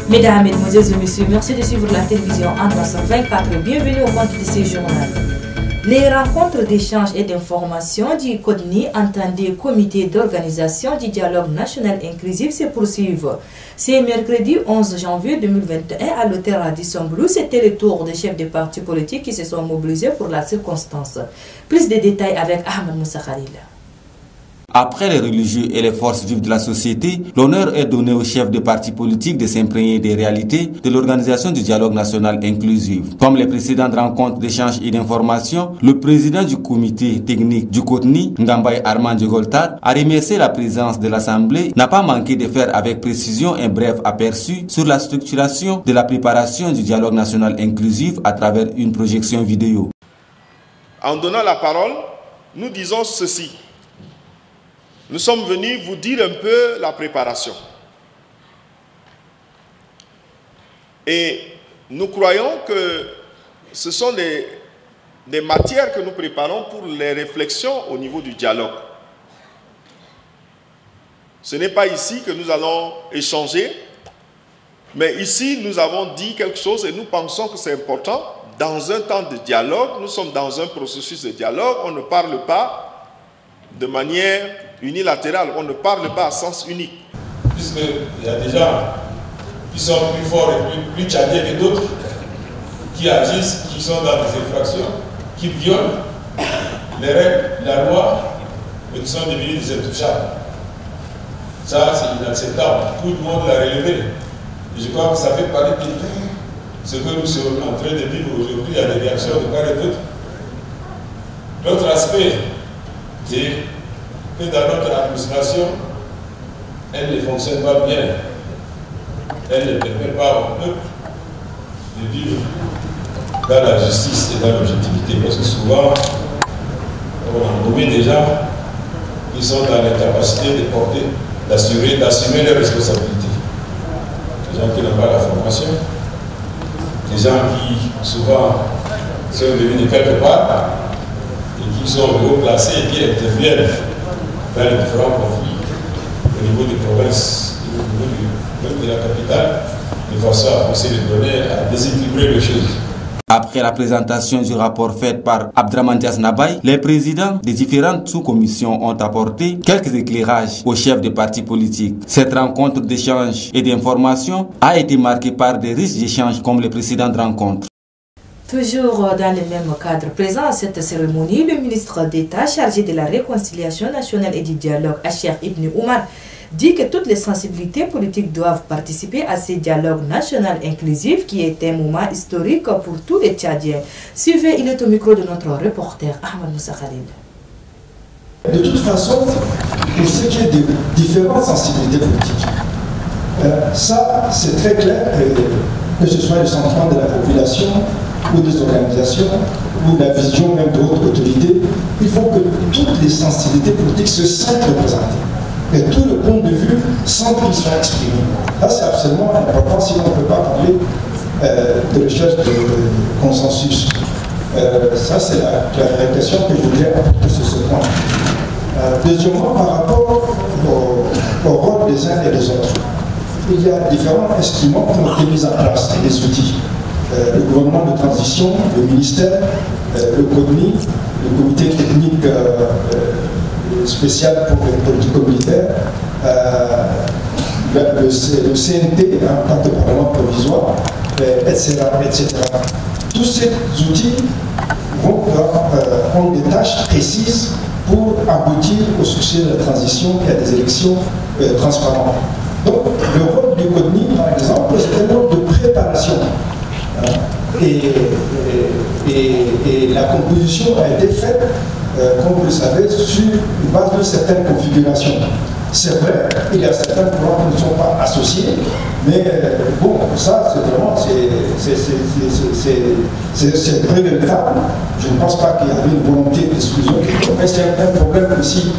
Mesdames, Mesdemoiselles et Messieurs, merci de suivre la télévision Antenne 24. Bienvenue au compte de ce journal. Les rencontres d'échange et d'information du CODNI, entendez Comité d'organisation du dialogue national inclusif, se poursuivent. C'est mercredi 11 janvier 2021 à l'hôtel Radisson Blu. C'était le tour des chefs de partis politiques qui se sont mobilisés pour la circonstance. Plus de détails avec Ahmed Moussa Khalil. Après les religieux et les forces vives de la société, l'honneur est donné aux chefs de partis politiques de s'imprégner des réalités de l'organisation du dialogue national inclusif. Comme les précédentes rencontres d'échange et d'information, le président du comité technique du CODNI, Ngambay Armand Goltar, a remercié la présence de l'Assemblée, n'a pas manqué de faire avec précision un bref aperçu sur la structuration de la préparation du dialogue national inclusif à travers une projection vidéo. En donnant la parole, nous disons ceci. Nous sommes venus vous dire un peu la préparation. Et nous croyons que ce sont des matières que nous préparons pour les réflexions au niveau du dialogue. Ce n'est pas ici que nous allons échanger, mais ici nous avons dit quelque chose et nous pensons que c'est important. Dans un temps de dialogue, nous sommes dans un processus de dialogue, on ne parle pas de manière unilatérale, on ne parle pas à sens unique. Puisqu'il y a des gens qui sont plus forts et plus tchadiens que d'autres, qui agissent, qui sont dans des infractions, qui violent les règles, la loi, et qui sont devenus des intouchables. Ça, c'est inacceptable. Tout le monde l'a relevé. Et je crois que ça fait partie de ce que nous sommes en train de vivre aujourd'hui. Il y a des réactions de part et d'autre. L'autre aspect, c'est que dans notre administration, elle ne fonctionne pas bien. Elle ne permet pas au peuple de vivre dans la justice et dans l'objectivité. Parce que souvent, on a nommé des gens qui sont dans l'incapacité de porter, d'assumer leurs responsabilités. Des gens qui n'ont pas la formation, des gens qui souvent sont devenus quelque part et qui sont haut placés et qui interviennent dans les différents conflits au niveau des provinces et au niveau de la capitale, de façon à pousser les données, à déséquilibrer les choses. Après la présentation du rapport fait par Abdraman Dias Nabaye, les présidents des différentes sous-commissions ont apporté quelques éclairages aux chefs de partis politiques. Cette rencontre d'échange et d'information a été marquée par des riches échanges comme les précédentes rencontres. Toujours dans le même cadre, présent à cette cérémonie, le ministre d'État chargé de la réconciliation nationale et du dialogue, Cheikh Ibn Oumar, dit que toutes les sensibilités politiques doivent participer à ce dialogue national inclusif qui est un moment historique pour tous les Tchadiens. Suivez, il est au micro de notre reporter Ahmed Moussa Khalil. De toute façon, pour ce qui est de différentes sensibilités politiques, ça c'est très clair, que ce soit le sentiment de la population ou des organisations, ou la vision même d'autres autorités, il faut que toutes les sensibilités politiques se sentent représentées. Et tout le point de vue sans qu'ils soient exprimés. Là, c'est absolument important, sinon on ne peut pas parler de recherche de consensus. Ça, c'est la clarification que je voudrais apporter sur ce point. Deuxièmement, par rapport au rôle des uns et des autres, il y a différents instruments qui ont été mis en place, des outils. Le gouvernement de transition, le ministère, le CODNI, le comité technique spécial pour les politiques communautaires, le CNT en tant que parlement provisoire, etc., etc. Tous ces outils ont des tâches précises pour aboutir au succès de la transition et à des élections transparentes. Donc, le rôle du CODNI, par exemple, c'est un rôle de préparation. Et la composition a été faite, comme vous le savez, sur une base de certaines configurations. C'est vrai, il y a certains courants qui ne sont pas associés, mais bon, ça, c'est vraiment, c'est regrettable. Je ne pense pas qu'il y avait une volonté d'exclusion, mais c'est un problème aussi.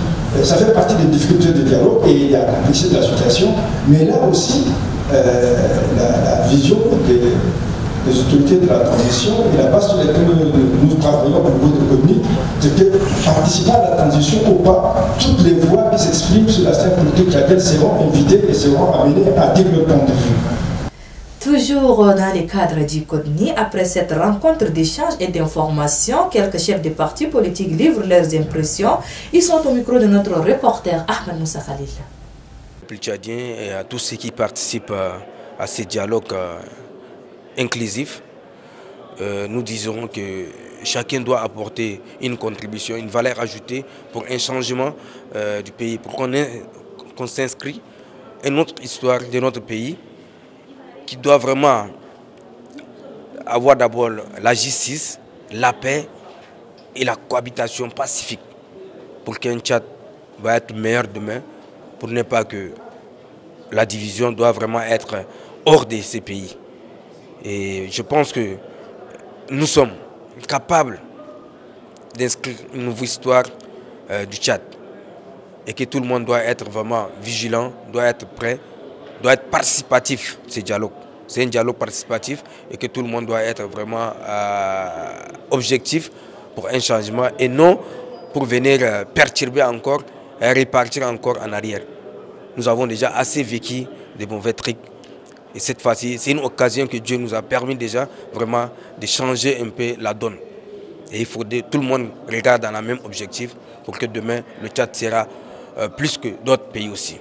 Ça fait partie des difficultés de dialogue et il y a la complexité de la situation, mais là aussi, la vision des autorités de la transition et la base sur laquelle nous travaillons au niveau de CODNI, c'est que participer à la transition ou pas, toutes les voix qui s'expriment sur la scène politique laquelle seront invitées et seront amenées à dire le point de vue. Toujours dans les cadres du CODNI, après cette rencontre d'échange et d'information, quelques chefs de partis politiques livrent leurs impressions. Ils sont au micro de notre reporter Ahmed Moussa Khalil. Le peuple tchadien et à tous ceux qui participent à ces dialogues inclusifs, nous disons que chacun doit apporter une contribution, une valeur ajoutée pour un changement du pays, pour qu'on s'inscrit à une autre histoire de notre pays qui doit vraiment avoir d'abord la justice, la paix et la cohabitation pacifique pour qu'un Tchad va être meilleur demain, pour ne pas que la division doit vraiment être hors de ces pays. Et je pense que nous sommes capables d'inscrire une nouvelle histoire du Tchad et que tout le monde doit être vraiment vigilant, doit être prêt, doit être participatif, ce dialogue. C'est un dialogue participatif et que tout le monde doit être vraiment objectif pour un changement et non pour venir perturber encore et repartir encore en arrière. Nous avons déjà assez vécu des mauvais trucs et cette fois-ci, c'est une occasion que Dieu nous a permis déjà vraiment de changer un peu la donne. Et il faut que tout le monde regarde dans le même objectif pour que demain le Tchad sera plus que d'autres pays aussi.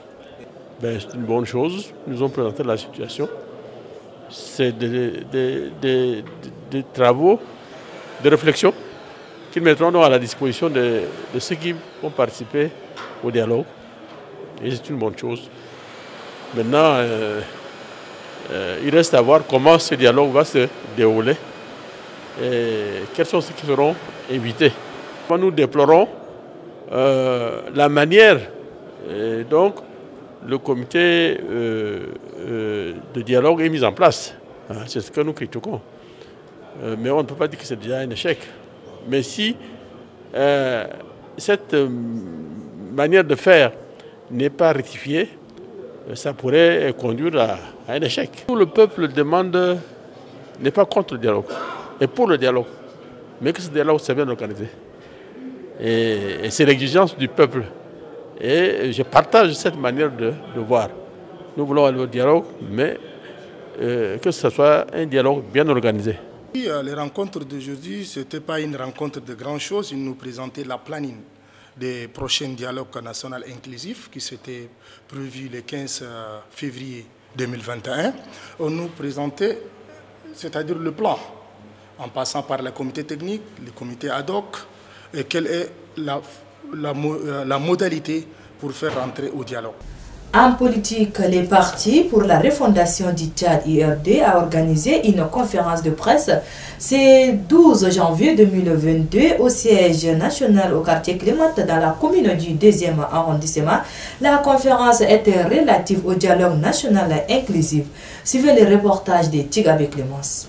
C'est une bonne chose. Nous ont présenté la situation. C'est des travaux, des réflexions qu'ils mettront à la disposition de ceux qui vont participer au dialogue. Et c'est une bonne chose. Maintenant, il reste à voir comment ce dialogue va se dérouler et quels sont ceux qui seront invités. Nous déplorons la manière donc le comité de dialogue est mis en place. C'est ce que nous critiquons. Mais on ne peut pas dire que c'est déjà un échec. Mais si cette manière de faire n'est pas rectifiée, ça pourrait conduire à un échec. Tout le peuple demande, n'est pas contre le dialogue, et pour le dialogue, mais que ce dialogue soit bien organisé. Et c'est l'exigence du peuple. Et je partage cette manière de voir. Nous voulons aller au dialogue, mais que ce soit un dialogue bien organisé. Les rencontres d'aujourd'hui, ce n'était pas une rencontre de grand chose. Ils nous présentaient la planning des prochains dialogues nationaux inclusifs qui s'était prévu le 15 février 2021. On nous présentait, c'est-à-dire le plan, en passant par le comité technique, le comité ad hoc, et quelle est la modalité pour faire rentrer au dialogue. En politique, les partis pour la refondation du Tchad IRD a organisé une conférence de presse ce 12 janvier 2022 au siège national au quartier Clément dans la commune du 2e arrondissement. La conférence était relative au dialogue national inclusif. Suivez le reportage de Tigabé Clémence.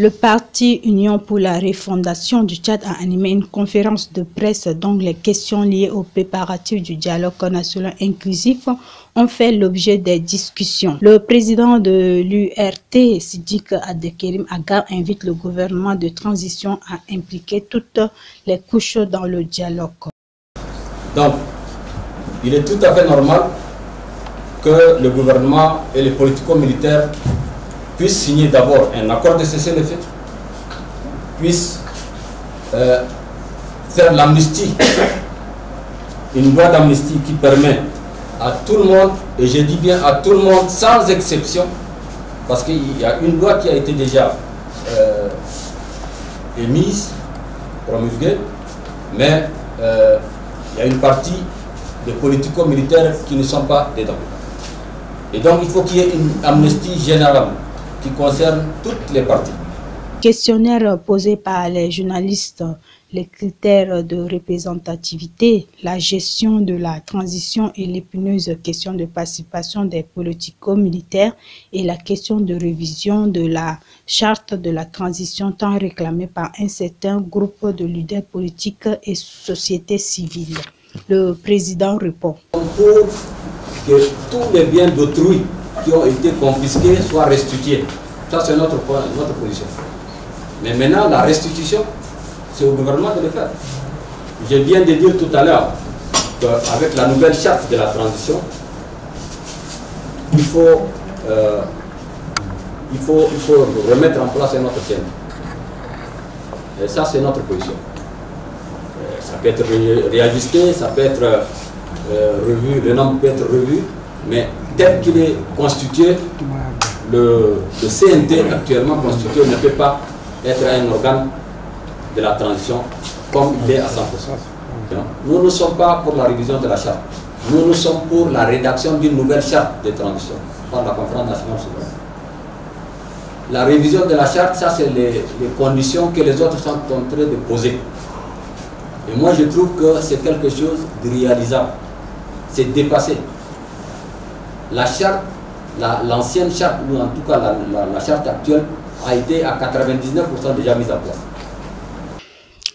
Le parti Union pour la refondation du Tchad a animé une conférence de presse dont les questions liées aux préparatifs du dialogue national inclusif ont fait l'objet des discussions. Le président de l'URT, Siddiq Adekerim Aga, invite le gouvernement de transition à impliquer toutes les couches dans le dialogue. Donc, il est tout à fait normal que le gouvernement et les politico-militaires puissent signer d'abord un accord de cessez-le-feu, puissent faire l'amnistie, une loi d'amnistie qui permet à tout le monde, et je dis bien à tout le monde, sans exception, parce qu'il y a une loi qui a été déjà émise, promulguée, mais il y a une partie des politico-militaires qui ne sont pas dedans. Et donc il faut qu'il y ait une amnistie générale qui concerne toutes les parties. Questionnaire posé par les journalistes, les critères de représentativité, la gestion de la transition et l'épineuse question de participation des politico-militaires et la question de révision de la charte de la transition tant réclamée par un certain groupe de leaders politiques et société civile. Le président répond. Pour que tous les biens d'autrui qui ont été confisqués soient restitués. Ça, c'est notre position. Mais maintenant, la restitution, c'est au gouvernement de le faire. Je viens de dire tout à l'heure qu'avec la nouvelle charte de la transition, il faut il faut remettre en place un autre CNT. Et ça, c'est notre position. Ça peut être réajusté, ça peut être revu, le nombre peut être revu, mais tel qu'il est constitué, le CNT actuellement constitué ne peut pas être un organe de la transition comme il est à 100%. Nous ne sommes pas pour la révision de la charte. Nous sommes pour la rédaction d'une nouvelle charte de transition par la conférence nationale souveraine. La révision de la charte, ça c'est les conditions que les autres sont en train de poser. Et moi je trouve que c'est quelque chose de réalisable. C'est dépassé. La charte, l'ancienne charte, ou en tout cas la charte actuelle, a été à 99% déjà mise en place.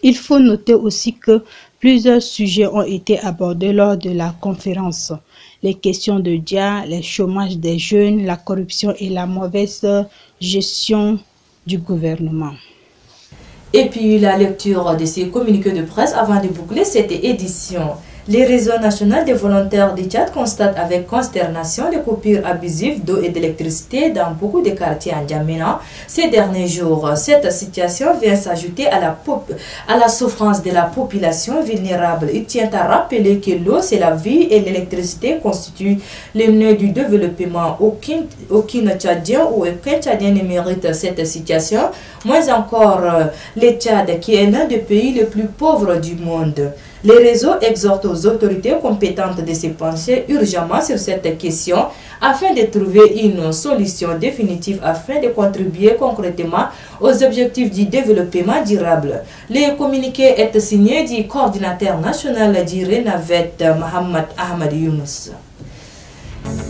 Il faut noter aussi que plusieurs sujets ont été abordés lors de la conférence. Les questions de Dia, le chômage des jeunes, la corruption et la mauvaise gestion du gouvernement. Et puis la lecture de ces communiqués de presse avant de boucler cette édition. Les réseaux nationaux des volontaires du Tchad constatent avec consternation les coupures abusives d'eau et d'électricité dans beaucoup de quartiers en N'Djamena ces derniers jours. Cette situation vient s'ajouter à la souffrance de la population vulnérable. Il tient à rappeler que l'eau, c'est la vie et l'électricité constituent le nœud du développement. Aucun Tchadien ou aucun Tchadien ne mérite cette situation, moins encore le Tchad qui est l'un des pays les plus pauvres du monde. Les réseaux exhortent aux autorités compétentes de se pencher urgemment sur cette question afin de trouver une solution définitive afin de contribuer concrètement aux objectifs du développement durable. Le communiqué est signé du coordinateur national du RENAVET, Mohamed Ahmad Younous.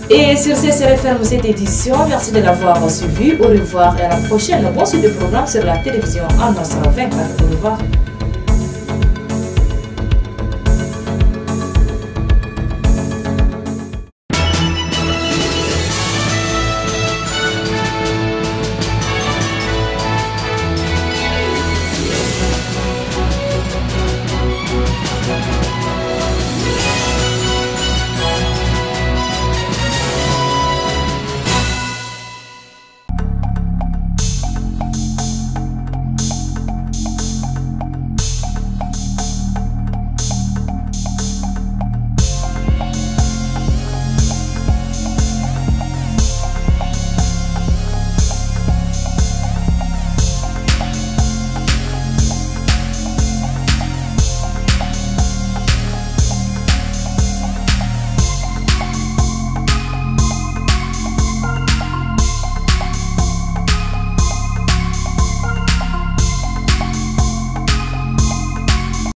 Et sur ce, se referme cette édition. Merci de l'avoir suivi. Au revoir et à la prochaine. Bon suite de programme sur la télévision en 24. Au revoir.